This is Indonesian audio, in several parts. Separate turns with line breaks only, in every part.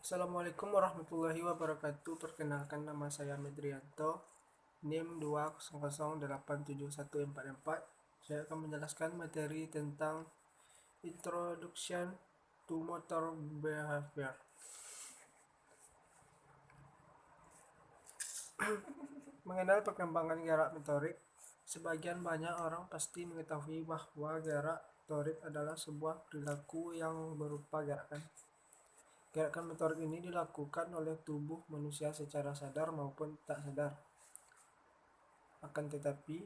Assalamualaikum warahmatullahi wabarakatuh. Perkenalkan, nama saya Medrianto, NIM 2008744. Saya akan menjelaskan materi tentang Introduction to Motor Behavior. Mengenal perkembangan gerak motorik. Sebagian banyak orang pasti mengetahui bahwa gerak motorik adalah sebuah perilaku yang berupa gerakan. Gerakan motorik ini dilakukan oleh tubuh manusia secara sadar maupun tak sadar. Akan tetapi,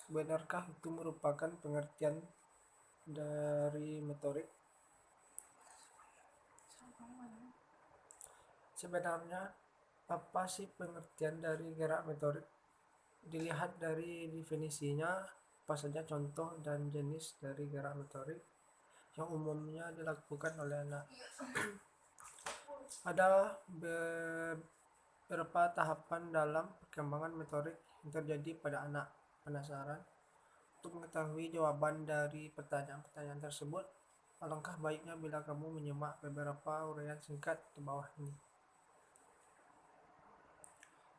benarkah itu merupakan pengertian dari motorik? Sebenarnya, apa sih pengertian dari gerak motorik? Dilihat dari definisinya, apa saja contoh dan jenis dari gerak motorik yang umumnya dilakukan oleh anak. Ada beberapa tahapan dalam perkembangan motorik yang terjadi pada anak. Penasaran? Untuk mengetahui jawaban dari pertanyaan-pertanyaan tersebut, alangkah baiknya bila kamu menyimak beberapa uraian singkat di bawah ini.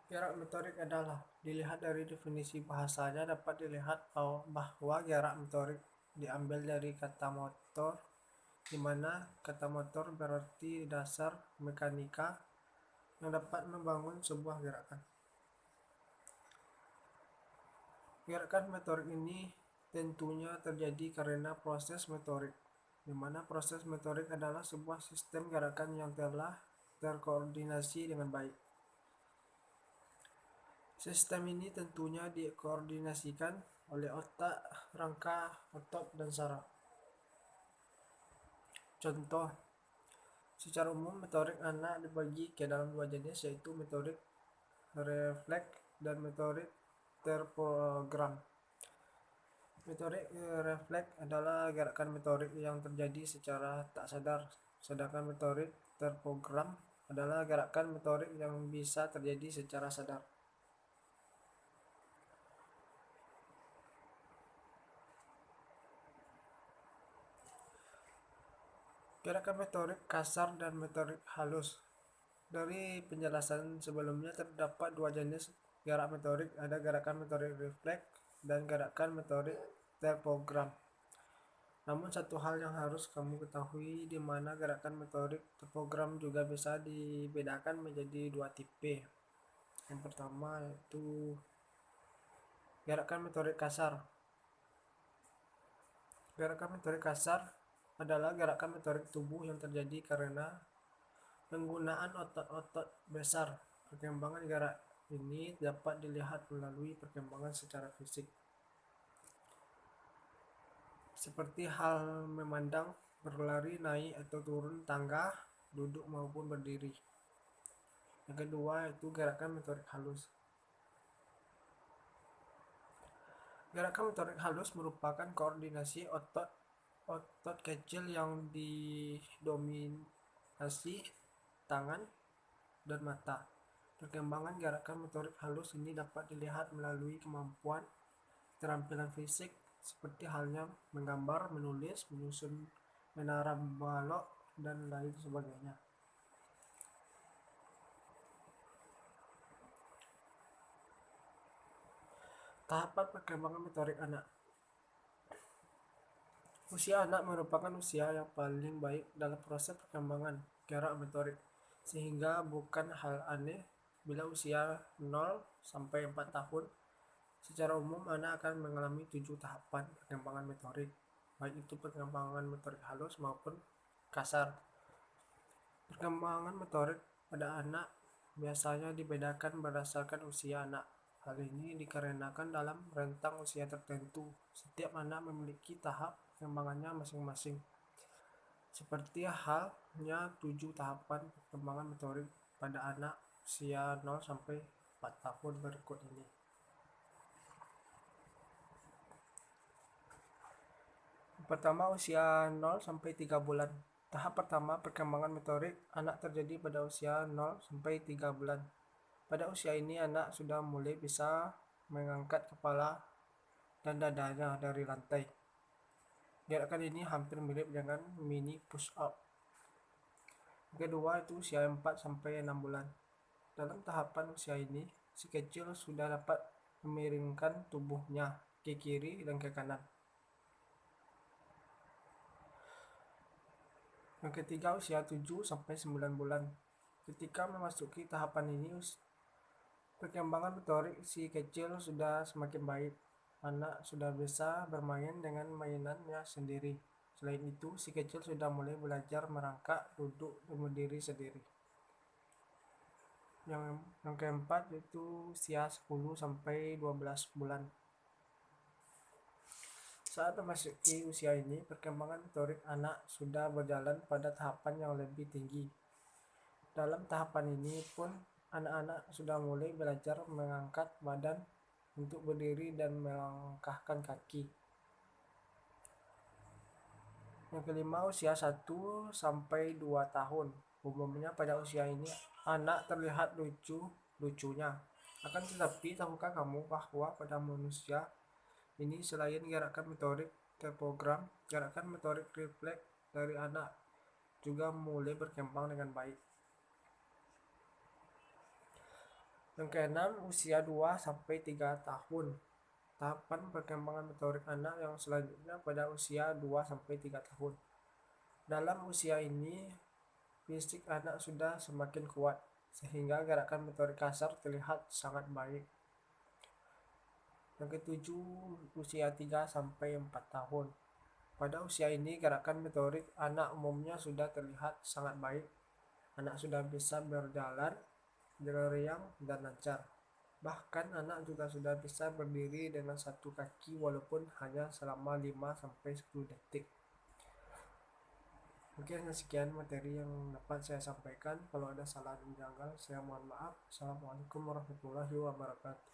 Gerak motorik adalah, dilihat dari definisi bahasanya, dapat dilihat bahwa gerak motorik diambil dari kata motor, di mana kata motor berarti dasar mekanika yang dapat membangun sebuah gerakan. Gerakan motorik ini tentunya terjadi karena proses motorik, di mana proses motorik adalah sebuah sistem gerakan yang telah terkoordinasi dengan baik. Sistem ini tentunya dikoordinasikan oleh otak, rangka, otot, dan saraf. Contoh, secara umum motorik anak dibagi ke dalam dua jenis, yaitu motorik refleks dan motorik terprogram. Motorik refleks adalah gerakan motorik yang terjadi secara tak sadar, sedangkan motorik terprogram adalah gerakan motorik yang bisa terjadi secara sadar. Gerakan motorik kasar dan motorik halus. Dari penjelasan sebelumnya terdapat dua jenis gerak motorik, ada gerakan motorik refleks dan gerakan motorik terprogram. Namun satu hal yang harus kamu ketahui, di mana gerakan motorik terprogram juga bisa dibedakan menjadi dua tipe. Yang pertama yaitu gerakan motorik kasar. Gerakan motorik kasar adalah gerakan motorik tubuh yang terjadi karena penggunaan otot-otot besar. Perkembangan gerak ini dapat dilihat melalui perkembangan secara fisik, seperti hal memandang, berlari, naik atau turun tangga, duduk maupun berdiri. Yang kedua itu gerakan motorik halus. Gerakan motorik halus merupakan koordinasi otot kecil yang didominasi tangan dan mata. Perkembangan gerakan motorik halus ini dapat dilihat melalui kemampuan keterampilan fisik, seperti halnya menggambar, menulis, menyusun menara balok, dan lain sebagainya. Tahapan perkembangan motorik anak. Usia anak merupakan usia yang paling baik dalam proses perkembangan gerak motorik, sehingga bukan hal aneh bila usia 0 sampai 4 tahun. Secara umum anak akan mengalami 7 tahapan perkembangan motorik, baik itu perkembangan motorik halus maupun kasar. Perkembangan motorik pada anak biasanya dibedakan berdasarkan usia anak. Hal ini dikarenakan dalam rentang usia tertentu, setiap anak memiliki tahap perkembangannya masing-masing. Seperti halnya 7 tahapan perkembangan motorik pada anak usia 0 sampai 4 tahun berikut ini. Pertama, usia 0 sampai 3 bulan. Tahap pertama perkembangan motorik anak terjadi pada usia 0 sampai 3 bulan. Pada usia ini anak sudah mulai bisa mengangkat kepala dan dadanya dari lantai. Gerakan ini hampir mirip dengan mini push up. Yang kedua itu usia 4 sampai 6 bulan. Dalam tahapan usia ini, si kecil sudah dapat memiringkan tubuhnya ke kiri dan ke kanan. Yang ketiga usia 7 sampai 9 bulan. Ketika memasuki tahapan ini, perkembangan motorik si kecil sudah semakin baik. Anak sudah bisa bermain dengan mainannya sendiri. Selain itu, si kecil sudah mulai belajar merangkak, duduk, dan berdiri sendiri. Yang keempat itu usia 10 sampai 12 bulan. Saat memasuki usia ini, perkembangan motorik anak sudah berjalan pada tahapan yang lebih tinggi. Dalam tahapan ini pun, anak-anak sudah mulai belajar mengangkat badan untuk berdiri dan melangkahkan kaki. Yang kelima, usia 1 sampai 2 tahun. Umumnya pada usia ini, anak terlihat lucunya. Akan tetapi, tahukah kamu bahwa pada manusia ini selain gerakan motorik terprogram, gerakan motorik refleks dari anak juga mulai berkembang dengan baik. Yang keenam, usia 2 sampai 3 tahun. Tahapan perkembangan motorik anak yang selanjutnya pada usia 2 sampai 3 tahun. Dalam usia ini, fisik anak sudah semakin kuat sehingga gerakan motorik kasar terlihat sangat baik. Yang ketujuh, usia 3 sampai 4 tahun. Pada usia ini, gerakan motorik anak umumnya sudah terlihat sangat baik. Anak sudah bisa berjalan, berriang, dan lancar. Bahkan anak juga sudah bisa berdiri dengan satu kaki walaupun hanya selama 5 sampai 10 detik. Mungkin hanya sekian materi yang dapat saya sampaikan. Kalau ada salah dan janggal, saya mohon maaf. Assalamualaikum warahmatullahi wabarakatuh.